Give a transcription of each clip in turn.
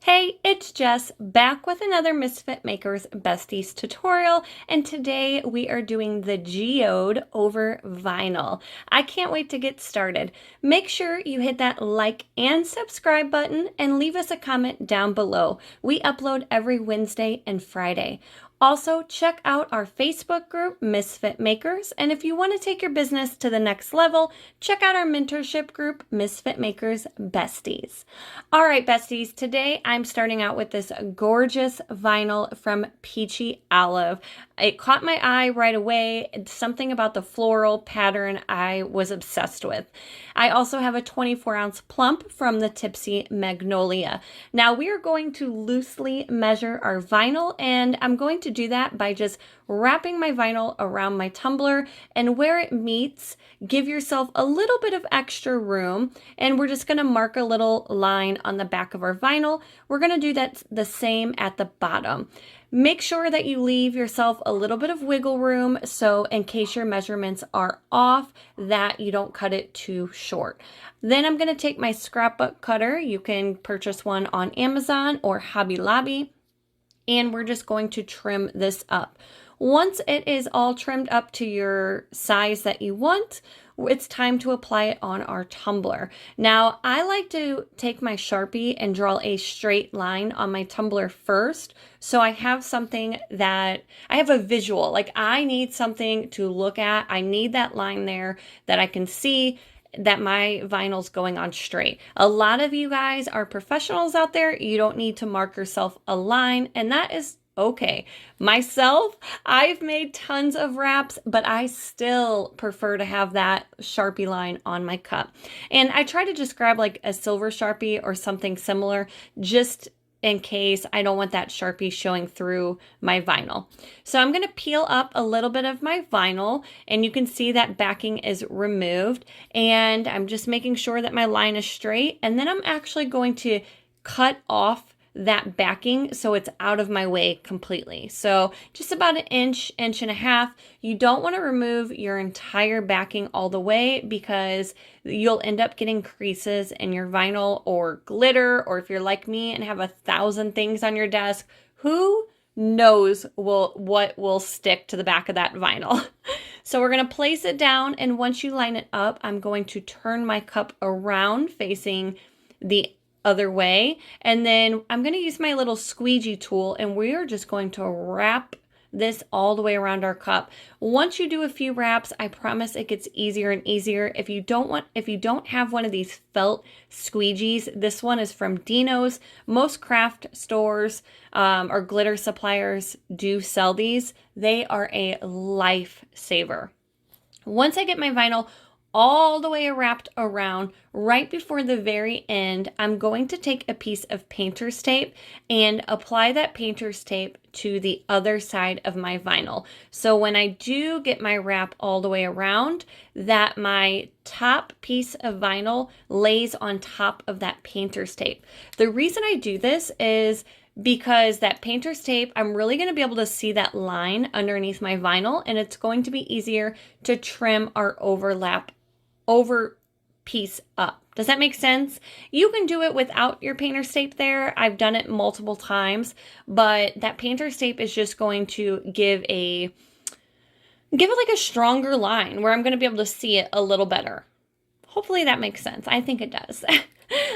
Hey, it's Jess back with another Misfit Makers Besties tutorial, and today we are doing the geode over vinyl. I can't wait to get started. Make sure you hit that like and subscribe button and leave us a comment down below. We upload every Wednesday and Friday. Also, check out our Facebook group, Misfit Makers, and if you want to take your business to the next level, check out our mentorship group, Misfit Makers Besties. All right, besties, today I'm starting out with this gorgeous vinyl from Peachy Olive. It caught my eye right away. It's something about the floral pattern I was obsessed with. I also have a 24-ounce plump from the Tipsy Magnolia. Now we are going to loosely measure our vinyl, and I'm going to do that by just wrapping my vinyl around my tumbler, and where it meets, give yourself a little bit of extra room, and we're just going to mark a little line on the back of our vinyl. We're going to do that the same at the bottom. Make sure that you leave yourself a little bit of wiggle room, so in case your measurements are off, that you don't cut it too short. Then I'm going to take my scrapbook cutter. You can purchase one on Amazon or Hobby Lobby, and we're just going to trim this up. Once it is all trimmed up to your size that you want, it's time to apply it on our tumbler. Now, I like to take my Sharpie and draw a straight line on my tumbler first, so I have something that, I have a visual, like I need something to look at. I need that line there that I can see that my vinyl's going on straight. A lot of you guys are professionals out there. You don't need to mark yourself a line, and that is okay. Myself, I've made tons of wraps, but I still prefer to have that Sharpie line on my cup. And I try to just grab like a silver Sharpie or something similar, just in case I don't want that Sharpie showing through my vinyl. So I'm going to peel up a little bit of my vinyl, and you can see that backing is removed, and I'm just making sure that my line is straight, and then I'm actually going to cut off that backing so it's out of my way completely. So just about an inch, inch and a half. You don't want to remove your entire backing all the way, because you'll end up getting creases in your vinyl or glitter, or if you're like me and have 1,000 things on your desk, who knows what will stick to the back of that vinyl. So we're going to place it down, and once you line it up, I'm going to turn my cup around facing the other way, and then I'm going to use my little squeegee tool, and we are just going to wrap this all the way around our cup. Once you do a few wraps, I promise it gets easier and easier. If you don't have one of these felt squeegees, this one is from Dino's. Most craft stores or glitter suppliers do sell these. They are a lifesaver. Once I get my vinyl all the way wrapped around, right before the very end, I'm going to take a piece of painter's tape and apply that painter's tape to the other side of my vinyl. So when I do get my wrap all the way around, that my top piece of vinyl lays on top of that painter's tape. The reason I do this is because that painter's tape, I'm really going to be able to see that line underneath my vinyl, and it's going to be easier to trim our over piece up. Does that make sense? You can do it without your painter's tape there. I've done it multiple times, but that painter's tape is just going to give it like a stronger line where I'm going to be able to see it a little better. Hopefully that makes sense. I think it does.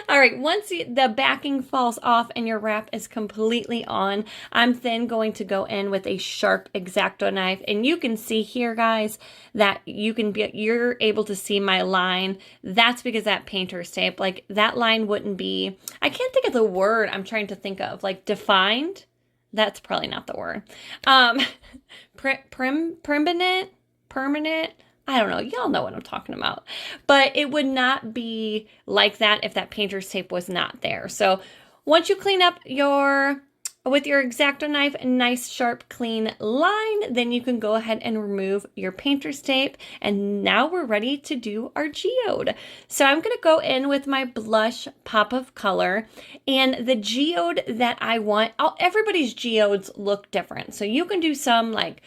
All right, once the backing falls off and your wrap is completely on, I'm then going to go in with a sharp X-Acto knife, and you can see here, guys, that you're able to see my line. That's because that painter's tape, like that line wouldn't be, I can't think of the word I'm trying to think of, like defined. That's probably not the word. Permanent. I don't know. Y'all know what I'm talking about. But it would not be like that if that painter's tape was not there. So once you clean up with your X-Acto knife, a nice sharp clean line, then you can go ahead and remove your painter's tape. And now we're ready to do our geode. So I'm going to go in with my blush pop of color, and the geode that I want, everybody's geodes look different. So you can do some like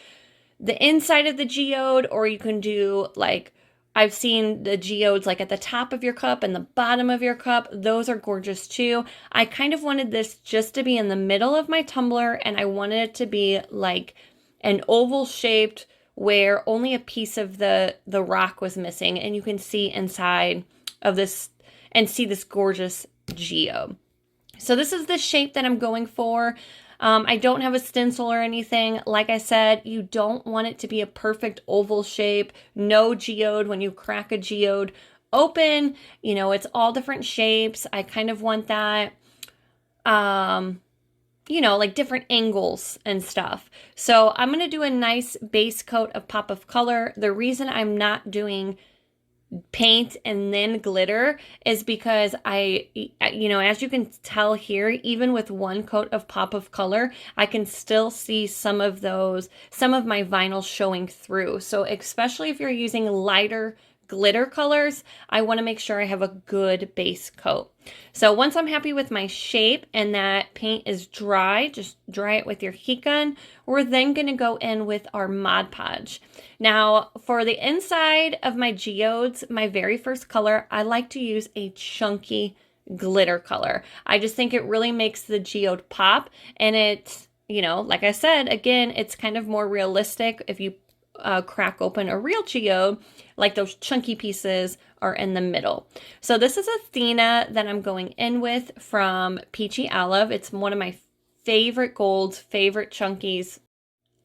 the inside of the geode, or you can do like I've seen the geodes like at the top of your cup and the bottom of your cup. Those are gorgeous too. I kind of wanted this just to be in the middle of my tumbler, and I wanted it to be like an oval shaped where only a piece of the rock was missing, and you can see inside of this and see this gorgeous geode. So this is the shape that I'm going for. I don't have a stencil or anything. Like I said, you don't want it to be a perfect oval shape. No geode when you crack a geode open. You know, it's all different shapes. I kind of want that, you know, like different angles and stuff. So I'm going to do a nice base coat of pop of color. The reason I'm not doing paint and then glitter is because you know, as you can tell here, even with one coat of pop of color, I can still see some of my vinyl showing through. So especially if you're using lighter glitter colors, I want to make sure I have a good base coat. So once I'm happy with my shape and that paint is dry, just dry it with your heat gun, we're then going to go in with our Mod Podge. Now for the inside of my geodes, my very first color, I like to use a chunky glitter color. I just think it really makes the geode pop, and it, you know, like I said, again, it's kind of more realistic if you crack open a real geode, like those chunky pieces are in the middle. So this is Athena that I'm going in with from Peachy Olive. It's one of my favorite golds, favorite chunkies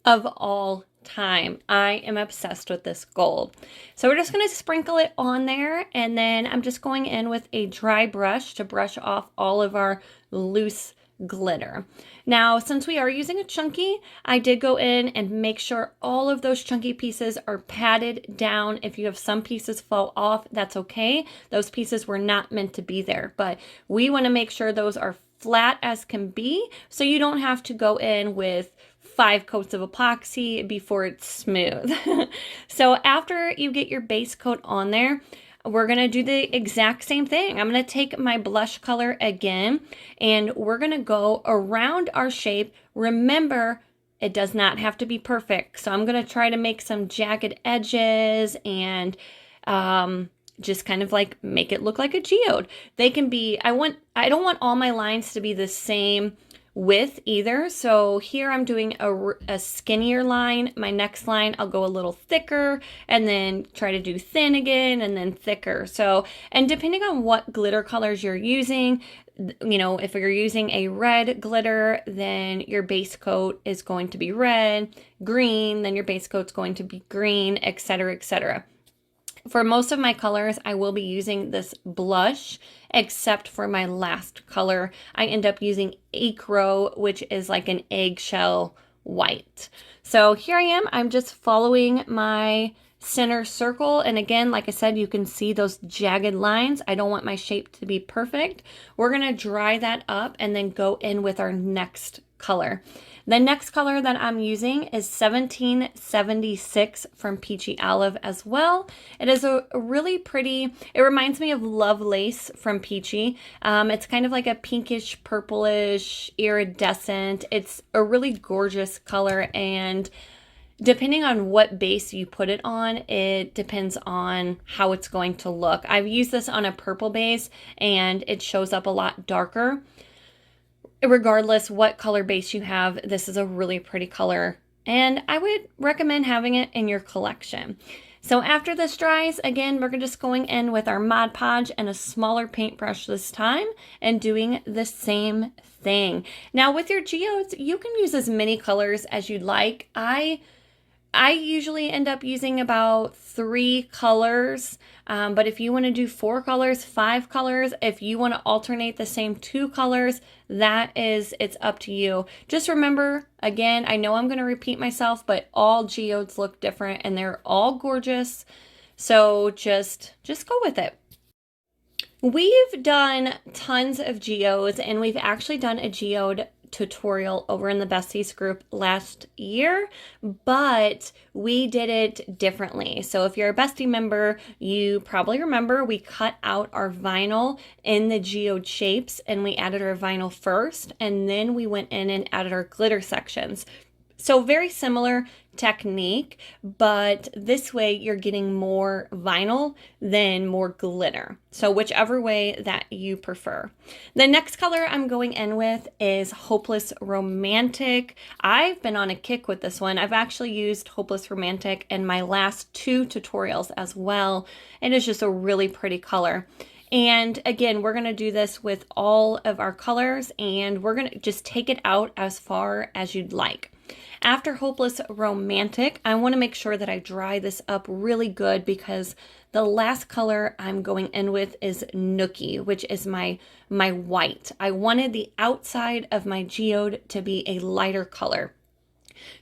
of all time. I am obsessed with this gold. So we're just going to sprinkle it on there, and then I'm just going in with a dry brush to brush off all of our loose glitter. Now, since we are using a chunky, I did go in and make sure all of those chunky pieces are patted down. If you have some pieces fall off, that's okay. Those pieces were not meant to be there, but we want to make sure those are flat as can be, so you don't have to go in with 5 coats of epoxy before it's smooth. So after you get your base coat on there, we're going to do the exact same thing. I'm going to take my blush color again, and we're going to go around our shape. Remember, it does not have to be perfect. So I'm going to try to make some jagged edges and just kind of like make it look like a geode. They can be, I don't want all my lines to be the same width either. So here I'm doing a skinnier line. My next line, I'll go a little thicker and then try to do thin again and then thicker. So, and depending on what glitter colors you're using, you know, if you're using a red glitter, then your base coat is going to be red. Green, then your base coat's going to be green, etc., etc. For most of my colors, I will be using this blush, except for my last color. I end up using Acro, which is like an eggshell white. So here I am. I'm just following my center circle. And again, like I said, you can see those jagged lines. I don't want my shape to be perfect. We're going to dry that up and then go in with our next color. The next color that I'm using is 1776 from Peachy Olive as well. It is a really pretty, it reminds me of Love Lace from Peachy. It's kind of like a pinkish, purplish, iridescent. It's a really gorgeous color, and depending on what base you put it on, it depends on how it's going to look. I've used this on a purple base and it shows up a lot darker. Regardless what color base you have, this is a really pretty color, and I would recommend having it in your collection. So after this dries, again, we're just going in with our Mod Podge and a smaller paintbrush this time and doing the same thing. Now with your geodes, you can use as many colors as you'd like. I usually end up using about 3 colors, but if you want to do 4 colors, 5 colors, if you want to alternate the same 2 colors, it's up to you. Just remember, again, I know I'm going to repeat myself, but all geodes look different and they're all gorgeous. So just go with it. We've done tons of geodes, and we've actually done a geode tutorial over in the Besties group last year, but we did it differently. So if you're a Bestie member, you probably remember we cut out our vinyl in the geode shapes, and we added our vinyl first, and then we went in and added our glitter sections. So very similar technique, but this way you're getting more vinyl than more glitter. So whichever way that you prefer. The next color I'm going in with is Hopeless Romantic. I've been on a kick with this one. I've actually used Hopeless Romantic in my last 2 tutorials as well. It is just a really pretty color. And again, we're going to do this with all of our colors, and we're going to just take it out as far as you'd like. After Hopeless Romantic, I want to make sure that I dry this up really good because the last color I'm going in with is Nookie, which is my white. I wanted the outside of my geode to be a lighter color.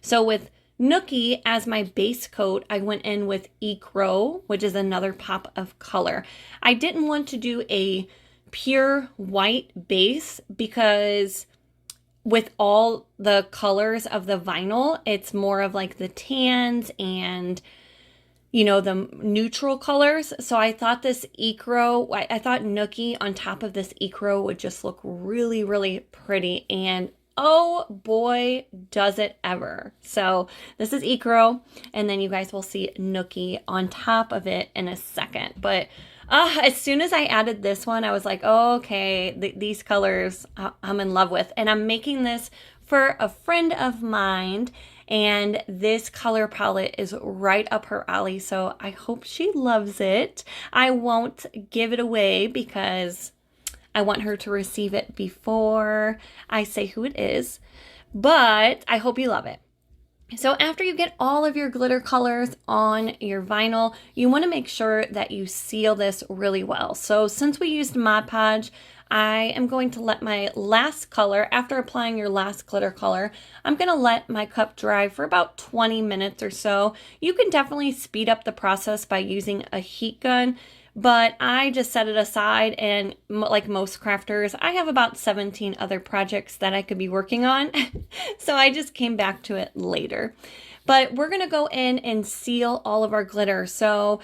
So with Nookie as my base coat, I went in with Ecro, which is another pop of color. I didn't want to do a pure white base because with all the colors of the vinyl, it's more of like the tans and, you know, the neutral colors. So I thought this Ecro, I thought Nookie on top of this Ecro would just look really, really pretty. And oh boy, does it ever. So this is Ecro, and then you guys will see Nookie on top of it in a second. But as soon as I added this one, I was like, oh, okay, these colors I'm in love with. And I'm making this for a friend of mine, and this color palette is right up her alley. So I hope she loves it. I won't give it away because I want her to receive it before I say who it is, but I hope you love it. So after you get all of your glitter colors on your vinyl, you want to make sure that you seal this really well. So since we used Mod Podge, I am going to let my last color, after applying your last glitter color, I'm going to let my cup dry for about 20 minutes or so. You can definitely speed up the process by using a heat gun, but I just set it aside, and like most crafters, I have about 17 other projects that I could be working on. So I just came back to it later. But we're going to go in and seal all of our glitter. So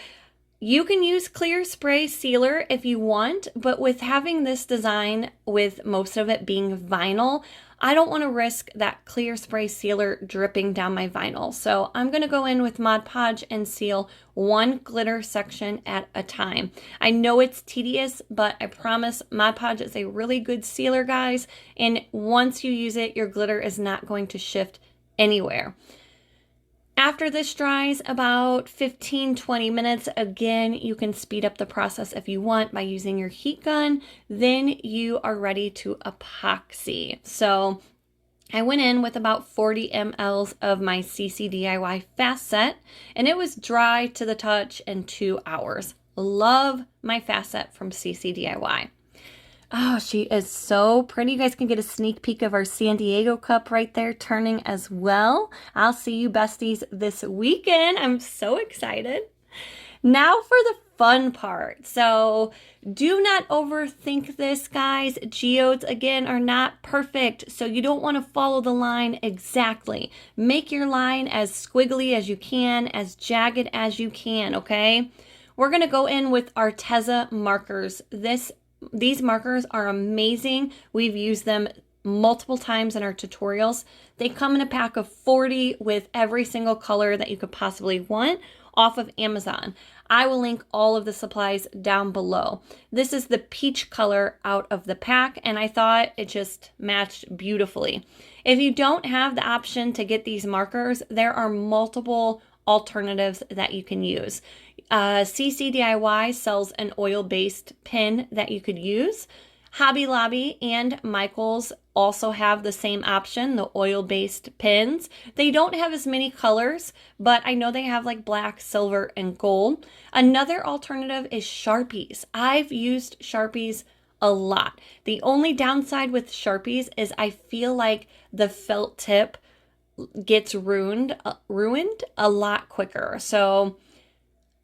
you can use clear spray sealer if you want, but with having this design with most of it being vinyl, I don't want to risk that clear spray sealer dripping down my vinyl. So I'm going to go in with Mod Podge and seal one glitter section at a time. I know it's tedious, but I promise Mod Podge is a really good sealer, guys. And once you use it, your glitter is not going to shift anywhere. After this dries about 15-20 minutes, again, you can speed up the process if you want by using your heat gun. Then you are ready to epoxy. So I went in with about 40 mLs of my CCDIY fast set, and it was dry to the touch in 2 hours. Love my fast set from CCDIY. Oh, she is so pretty. You guys can get a sneak peek of our San Diego cup right there turning as well. I'll see you besties this weekend. I'm so excited. Now for the fun part. So do not overthink this, guys. Geodes, again, are not perfect, so you don't want to follow the line exactly. Make your line as squiggly as you can, as jagged as you can, okay? We're going to go in with Arteza markers. These markers are amazing. We've used them multiple times in our tutorials. They come in a pack of 40 with every single color that you could possibly want off of Amazon. I will link all of the supplies down below. This is the peach color out of the pack, and I thought it just matched beautifully. If you don't have the option to get these markers, there are multiple alternatives that you can use. CCDIY sells an oil-based pen that you could use. Hobby Lobby and Michaels also have the same option, the oil-based pens. They don't have as many colors, but I know they have like black, silver, and gold. Another alternative is Sharpies. I've used Sharpies a lot. The only downside with Sharpies is I feel like the felt tip gets ruined a lot quicker. So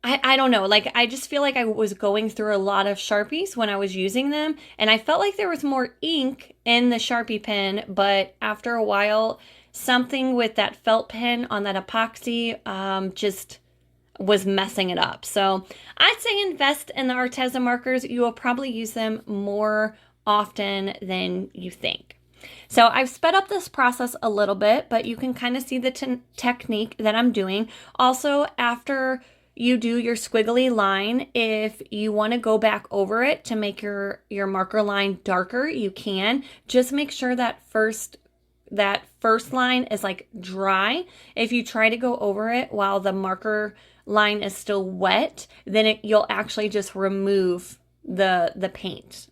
I don't know, like I just feel like I was going through a lot of Sharpies when I was using them, and I felt like there was more ink in the Sharpie pen, but after a while, something with that felt pen on that epoxy just was messing it up. So I'd say invest in the Arteza markers. You will probably use them more often than you think. So I've sped up this process a little bit, but you can kind of see the technique that I'm doing. Also, after you do your squiggly line, if you want to go back over it to make your marker line darker, you can. Just make sure that first line is like dry. If you try to go over it while the marker line is still wet, then you'll actually just remove the paint.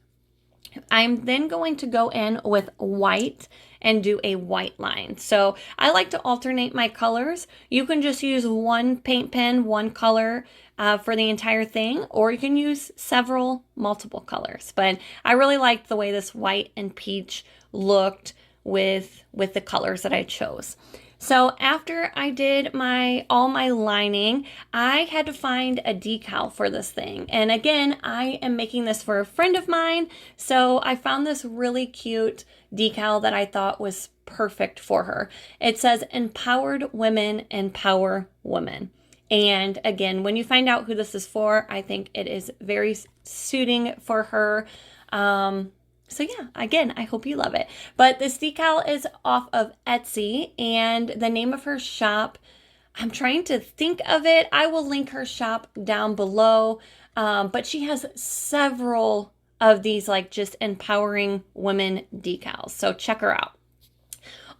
I'm then going to go in with white and do a white line. So I like to alternate my colors. You can just use one paint pen, one color for the entire thing, or you can use multiple colors. But I really liked the way this white and peach looked with the colors that I chose. So after I did all my lining, I had to find a decal for this thing. And again, I am making this for a friend of mine. So I found this really cute decal that I thought was perfect for her. It says, "Empowered women empower women." And again, when you find out who this is for, I think it is very suiting for her. So yeah, again, I hope you love it. But this decal is off of Etsy, and the name of her shop, I'm trying to think of it. I will link her shop down below. But she has several of these like just empowering women decals. So check her out.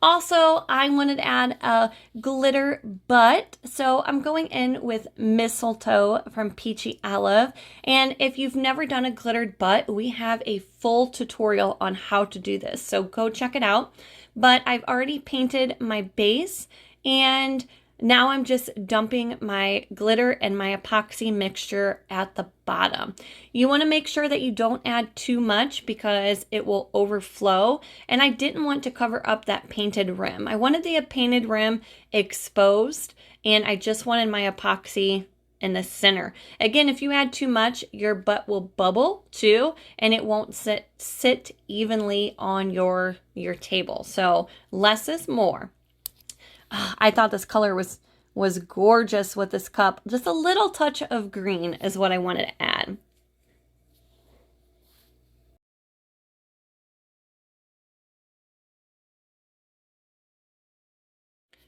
Also, I wanted to add a glitter butt, so I'm going in with Mistletoe from Peachy Olive. And if you've never done a glittered butt, we have a full tutorial on how to do this, so go check it out. But I've already painted my base, and now I'm just dumping my glitter and my epoxy mixture at the bottom. You want to make sure that you don't add too much because it will overflow. And I didn't want to cover up that painted rim. I wanted the painted rim exposed, and I just wanted my epoxy in the center. Again, if you add too much, your butt will bubble too, and it won't sit evenly on your table. So less is more. I thought this color was gorgeous with this cup. Just a little touch of green is what I wanted to add.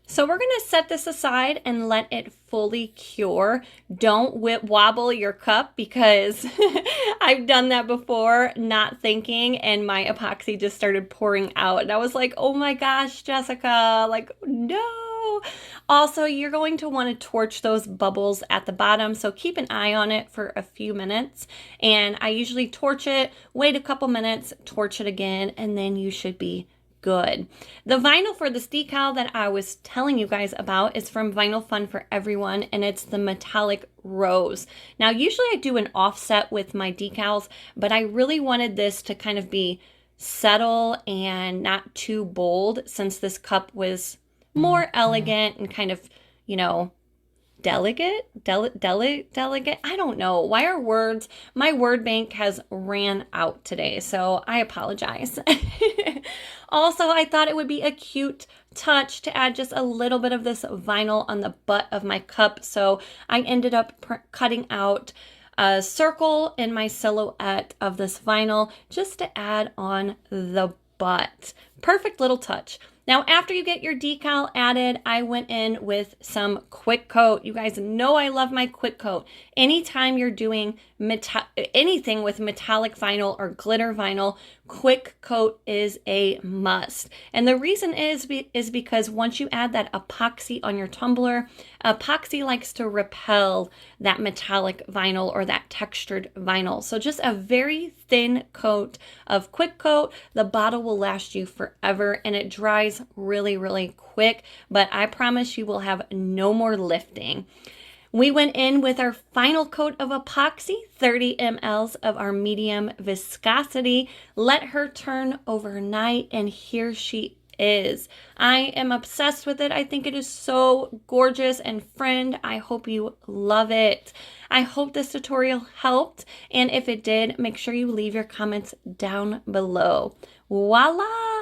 So we're going to set this aside and let it fully cure. Don't wobble your cup because I've done that before, not thinking, and my epoxy just started pouring out. And I was like, oh my gosh, Jessica, like, no. Also, you're going to want to torch those bubbles at the bottom, so keep an eye on it for a few minutes. And I usually torch it, wait a couple minutes, torch it again, and then you should be good. The vinyl for this decal that I was telling you guys about is from Vinyl Fun for Everyone, and it's the metallic rose. Now, usually I do an offset with my decals, but I really wanted this to kind of be subtle and not too bold, since this cup was more elegant and kind of, you know, delicate. I don't know. Why are words? My word bank has ran out today, so I apologize. Also, I thought it would be a cute touch to add just a little bit of this vinyl on the butt of my cup, so I ended up cutting out a circle in my silhouette of this vinyl just to add on the butt. Perfect little touch. Now, after you get your decal added, I went in with some quick coat. You guys know I love my quick coat. Anytime you're doing anything with metallic vinyl or glitter vinyl, quick coat is a must. And the reason is because once you add that epoxy on your tumbler, epoxy likes to repel that metallic vinyl or that textured vinyl. So just a very thin coat of quick coat. The bottle will last you forever, and it dries really, really quick, but I promise you will have no more lifting. We went in with our final coat of epoxy, 30 mLs of our medium viscosity. Let her turn overnight, and here she is. I am obsessed with it. I think it is so gorgeous, and friend, I hope you love it. I hope this tutorial helped, and if it did, make sure you leave your comments down below. Voila!